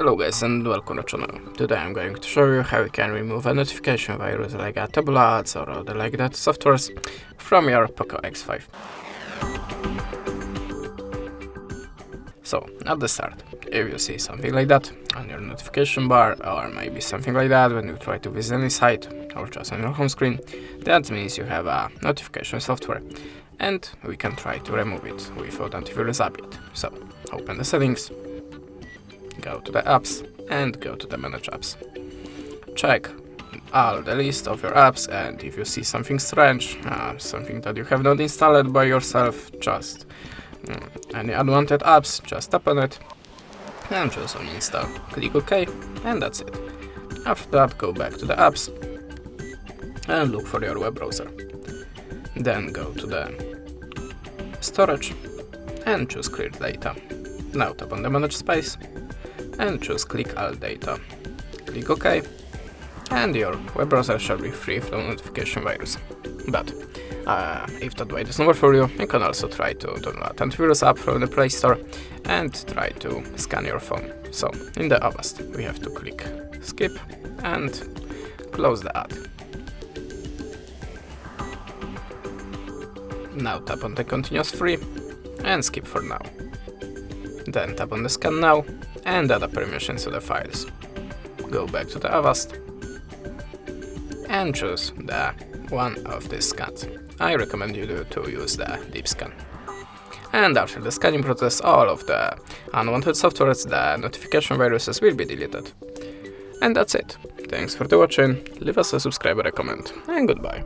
Hello guys and welcome to the channel. Today I'm going to show you how you can remove a notification virus like a tabula ads or other like that softwares from your POCO X5. So at the start, if you see something like that on your notification bar or maybe something like that when you try to visit any site or just on your home screen, that means you have a notification software and we can try to remove it without antivirus update. So open the settings, go to the apps and go to the manage apps. Check all the list of your apps, and if you see something strange, something that you have not installed by yourself, just any unwanted apps, just tap on it and choose uninstall. Click OK and that's it. After that, go back to the apps and look for your web browser. Then go to the storage and choose clear data. Now tap on the manage space and choose click all data. Click OK and your web browser shall be free from notification virus. But if that way does not work for you, you can also try to download antivirus app from the Play Store and try to scan your phone. So in the Avast we have to click skip and close the ad. Now tap on the continuous free and skip for now. Then tap on the scan now and add a permission to the files. Go back to the Avast and choose the one of these scans. I recommend you to use the deep scan. And after the scanning process, all of the unwanted softwares, the notification viruses will be deleted. And that's it. Thanks for watching, leave us a subscribe or a comment, and goodbye.